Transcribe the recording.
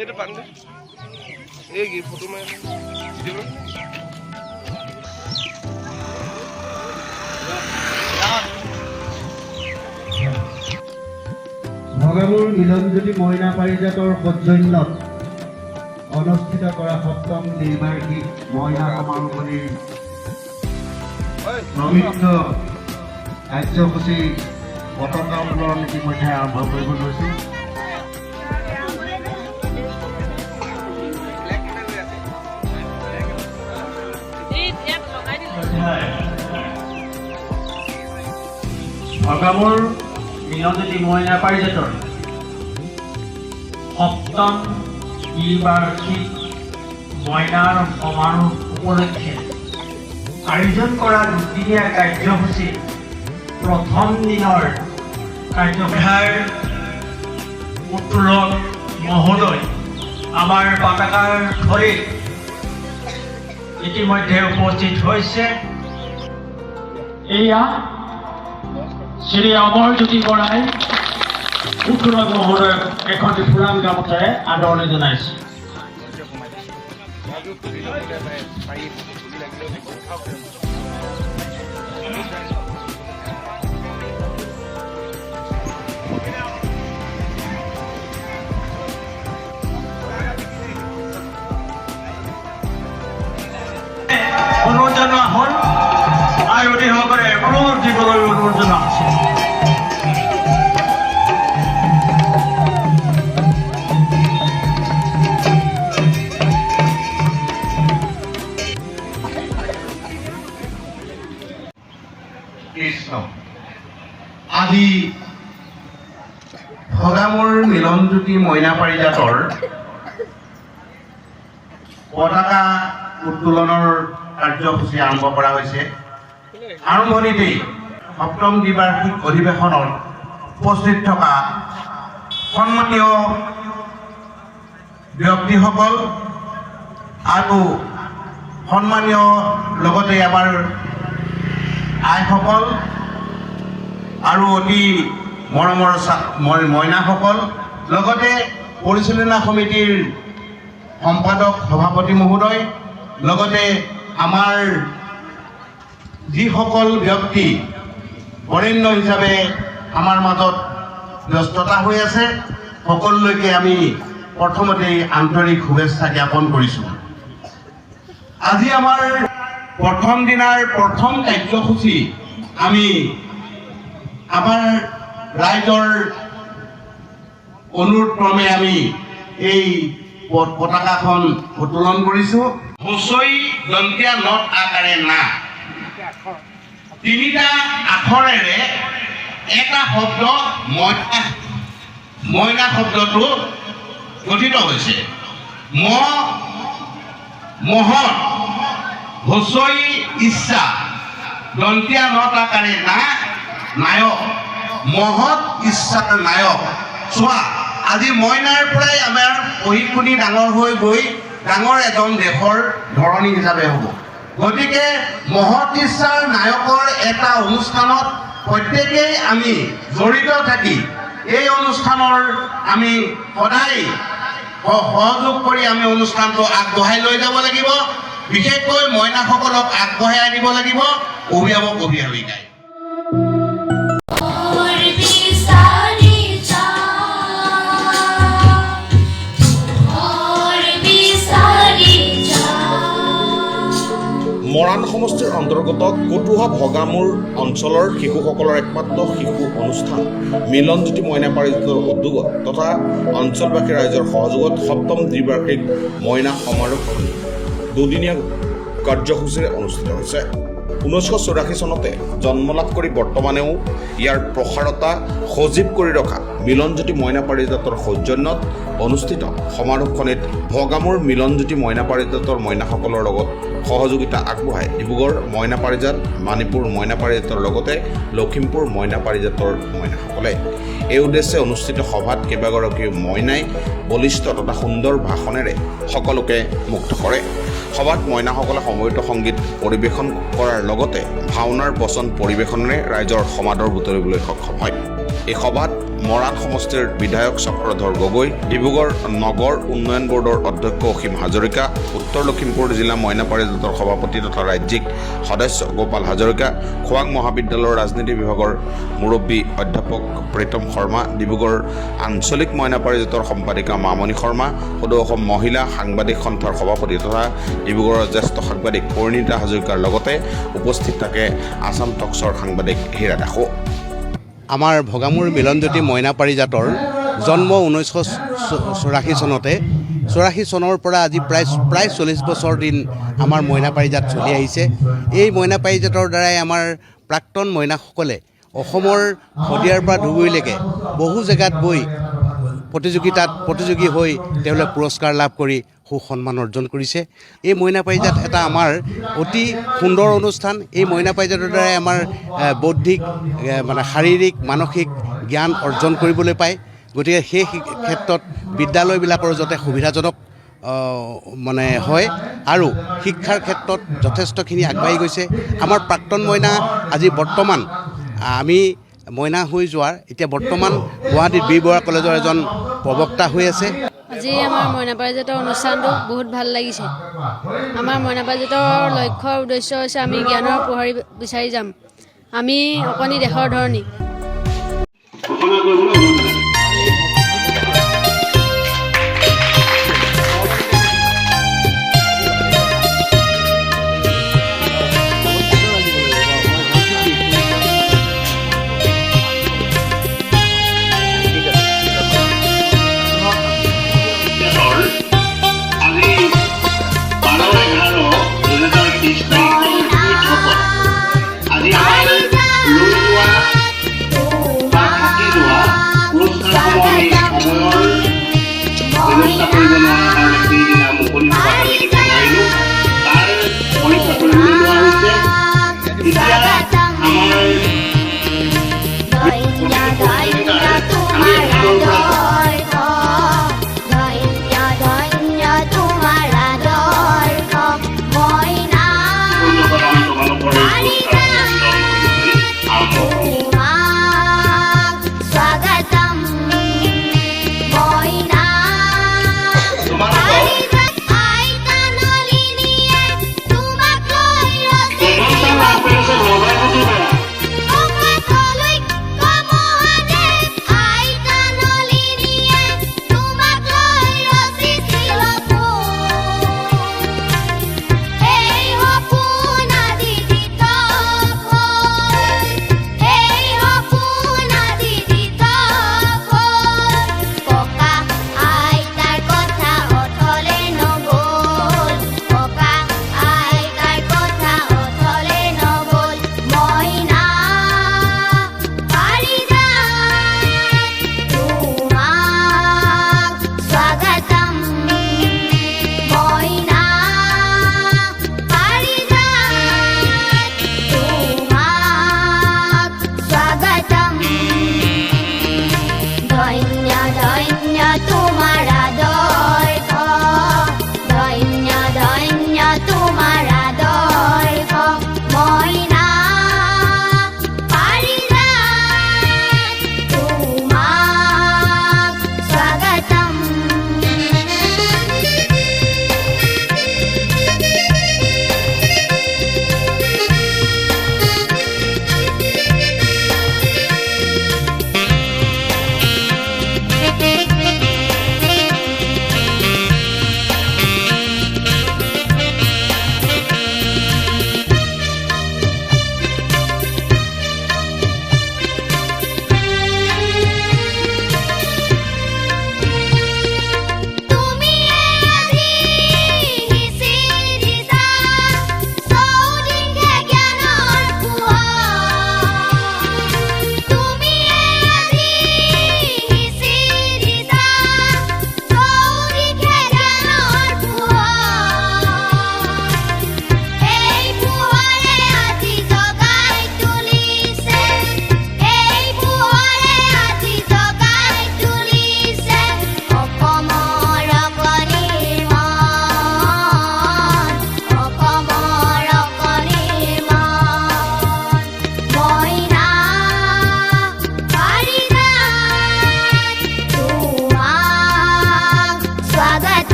এইটো পান দে এই কি ফটো মাৰি দিব ভগামুৰ মিলনজ্যোতি মইনা পাৰিজাতৰ সৌজন্যত অনুষ্ঠিত কৰা সপ্তম দ্বিবাৰ্ষিক মইনা সমাৰোহৰ পবিত্ৰ কাৰ্যসূচী পতাকা উত্তোলন ইতিমধ্যে আৰম্ভ কৰিব লৈছোঁ। ভগামুৰ মিলনজ্যোতি মইনা পাৰিজাতৰ সপ্তম দ্বিবাৰ্ষিক মইনাৰ সমাৰোহ উপলক্ষে আয়োজন কৰা দুদিনীয়া কাৰ্যসূচী প্ৰথম দিনৰ কাৰ্যবিহাৰ উত্তোলক মহোদয় আমাৰ পতাকাৰ ধৰি ইতিমধ্যে উপস্থিত হৈছে। এয়া শ্ৰী অমৰজ্যোতি বৰাই উত্তোলক মহোদয়ক এখনটি ফুলাম গামোচাৰে আদৰণি জনাইছে। অনুৰোধ জনোৱা হ'ল আয়তীসকলে অনুৰোধ দিবলৈ অনুৰোধ জনোৱা হৈছে। আজি ভগামুৰ মিলনজ্যোতি মইনা পাৰিজাতৰ পতাকা উত্তোলনৰ কাৰ্যসূচী আৰম্ভ কৰা হৈছে। আৰম্ভণিতেই সপ্তম দ্বিবাৰ্ষিক অধিৱেশনত উপস্থিত থকা সন্মানীয় ব্যক্তিসকল আৰু সন্মানীয় লগতে আমাৰ আইসকল আৰু অতি মৰমৰ মইনাসকল লগতে পৰিচালনা সমিতিৰ সম্পাদক সভাপতি মহোদয় লগতে আমাৰ যিসকল ব্যক্তি বৰেণ্য হিচাপে আমাৰ মাজত ব্যস্ততা হৈ আছে সকলোলৈকে আমি প্ৰথমতেই আন্তৰিক শুভেচ্ছা জ্ঞাপন কৰিছোঁ। আজি আমাৰ প্ৰথম দিনাৰ প্ৰথম কাৰ্যসূচী আমি আমাৰ ৰাইজৰ অনুৰোধ ক্ৰমে আমি এই পতাকাখন উত্তোলন কৰিছোঁ। হুঁচৰি দন্তীয়া নট আকাৰে না তিনিটা আখৰেৰে এটা শব্দ মইনা শব্দটো গঠিত হৈছে। মহৎ হুঁচৰি ইচ্ছা দন্তীয়া নট আকাৰে না নায়ক মহৎ ইচ্ছাৰ নায়ক। চোৱা আজি মইনাৰ পৰাই আমাৰ পঢ়ি শুনি ডাঙৰ হৈ গৈ ডাঙৰ এজন দেশৰ ধৰণী হিচাপে হ'ব। গতিকে মহৎ ইচ্ছাৰ নায়কৰ এটা অনুষ্ঠানত প্ৰত্যেকেই আমি জড়িত থাকি এই অনুষ্ঠানৰ আমি সদায় সহযোগ কৰি আমি অনুষ্ঠানটো আগবঢ়াই লৈ যাব লাগিব। বিশেষকৈ মইনাসকলক আগবঢ়াই আনিব লাগিব অভিভাৱক অভিভাৱিকাই। মৰাণ সমষ্টিৰ অন্তৰ্গত কটুহা ভগামুৰ অঞ্চলৰ শিশুসকলৰ একমাত্ৰ শিশু অনুষ্ঠান মিলনজ্যোতি মইনা পাৰিজাতৰ উদ্যোগত তথা অঞ্চলবাসী ৰাইজৰ সহযোগত সপ্তম দ্বিবাৰ্ষিক মইনা সমাৰোহ দুদিনীয়া কাৰ্যসূচীৰে অনুষ্ঠিত হৈছে। 1984 চনতে জন্মলাভ কৰি বৰ্তমানেও ইয়াৰ প্ৰসাৰতা সজীৱ কৰি ৰখা মিলনজ্যোতি মইনা পাৰিজাতৰ সৌজন্যত অনুষ্ঠিত সমাৰোহখনিত ভগামুৰ মিলনজ্যোতি মইনা পাৰিজাতৰ মইনাসকলৰ লগত সহযোগিতা আগবঢ়ায় ডিব্ৰুগড় মইনা পাৰিজাত, মানিপুৰ মইনা পাৰিজাতৰ লগতে লখিমপুৰ মইনা পাৰিজাতৰ মইনাসকলে। এই উদ্দেশ্যে অনুষ্ঠিত সভাত কেইবাগৰাকীও মইনাই বলিষ্ঠ তথা সুন্দৰ ভাষণেৰে সকলোকে মুগ্ধ কৰে। সভাত মইনাসকলে সমবেত সংগীত পৰিৱেশন কৰাৰ লগতে ভাওনাৰ বচন পৰিৱেশনেৰে ৰাইজৰ সমাদৰ বুটলিবলৈ সক্ষম হয়। এই সভাত মৰাণ সমষ্টিৰ বিধায়ক চক্ৰধৰ গগৈ, ডিব্ৰুগড় নগৰ উন্নয়ন বৰ্ডৰ অধ্যক্ষ অসীম হাজৰিকা, উত্তৰ লখিমপুৰ জিলা মইনা পাৰিজাতৰ সভাপতি তথা ৰাজ্যিক সদস্য গোপাল হাজৰিকা, খোৱাং মহাবিদ্যালয়ৰ ৰাজনীতি বিভাগৰ মুৰব্বী অধ্যাপক প্ৰীতম শৰ্মা, ডিব্ৰুগড় আঞ্চলিক মইনা পাৰিজাতৰ সম্পাদিকা মামণি শৰ্মা, সদৌ অসম মহিলা সাংবাদিক সন্থাৰ সভাপতি তথা ডিব্ৰুগড়ৰ জ্যেষ্ঠ সাংবাদিক পৰিণীতা হাজৰিকাৰ লগতে উপস্থিত থাকে আছাম টক্সৰ সাংবাদিক হীৰা দাসো। আমাৰ ভগামুৰ মিলনজ্যোতি মইনা পাৰিজাতৰ জন্ম 1984 চনতে। 84 চনৰ পৰা আজি প্ৰায় 40 বছৰ দিন আমাৰ মইনা পাৰিজাত চলি আহিছে। এই মইনা পাৰিজাতৰ দ্বাৰাই আমাৰ প্ৰাক্তন মইনাসকলে অসমৰ শদিয়াৰ পৰা ধুবুৰীলৈকে বহু জেগাত গৈ প্ৰতিযোগী হৈ তেওঁলোকে পুৰস্কাৰ লাভ কৰি সুসন্মান অৰ্জন কৰিছে। এই মইনা পাৰিজাত এটা আমাৰ অতি সুন্দৰ অনুষ্ঠান। এই মইনা পাৰিজাতৰ দ্বাৰাই আমাৰ বৌদ্ধিক শাৰীৰিক মানসিক জ্ঞান অৰ্জন কৰিবলৈ পায়। গতিকে সেই ক্ষেত্ৰত বিদ্যালয়বিলাকৰ যাতে সুবিধাজনক হয় আৰু শিক্ষাৰ ক্ষেত্ৰত যথেষ্টখিনি আগবাঢ়ি গৈছে। আমাৰ প্ৰাক্তন মইনা আজি বৰ্তমান আমি মইনা হৈ যোৱাৰ এতিয়া বৰ্তমান গুৱাহাটীত বি বৰুৱা কলেজৰ এজন প্ৰবক্তা হৈ আছে। আজি আমাৰ মইনা পাৰিজাতৰ অনুষ্ঠানটো বহুত ভাল লাগিছে। আমাৰ মইনা পাৰিজাতৰ লক্ষ্য উদ্দেশ্য হৈছে আমি জ্ঞানৰ পোহৰি বিচাৰি যাম। আমি অকণি দেশৰ ধৰণী। তাৰ পৰীক্ষা কৰিবলৈ লোৱা হৈছে। এতিয়া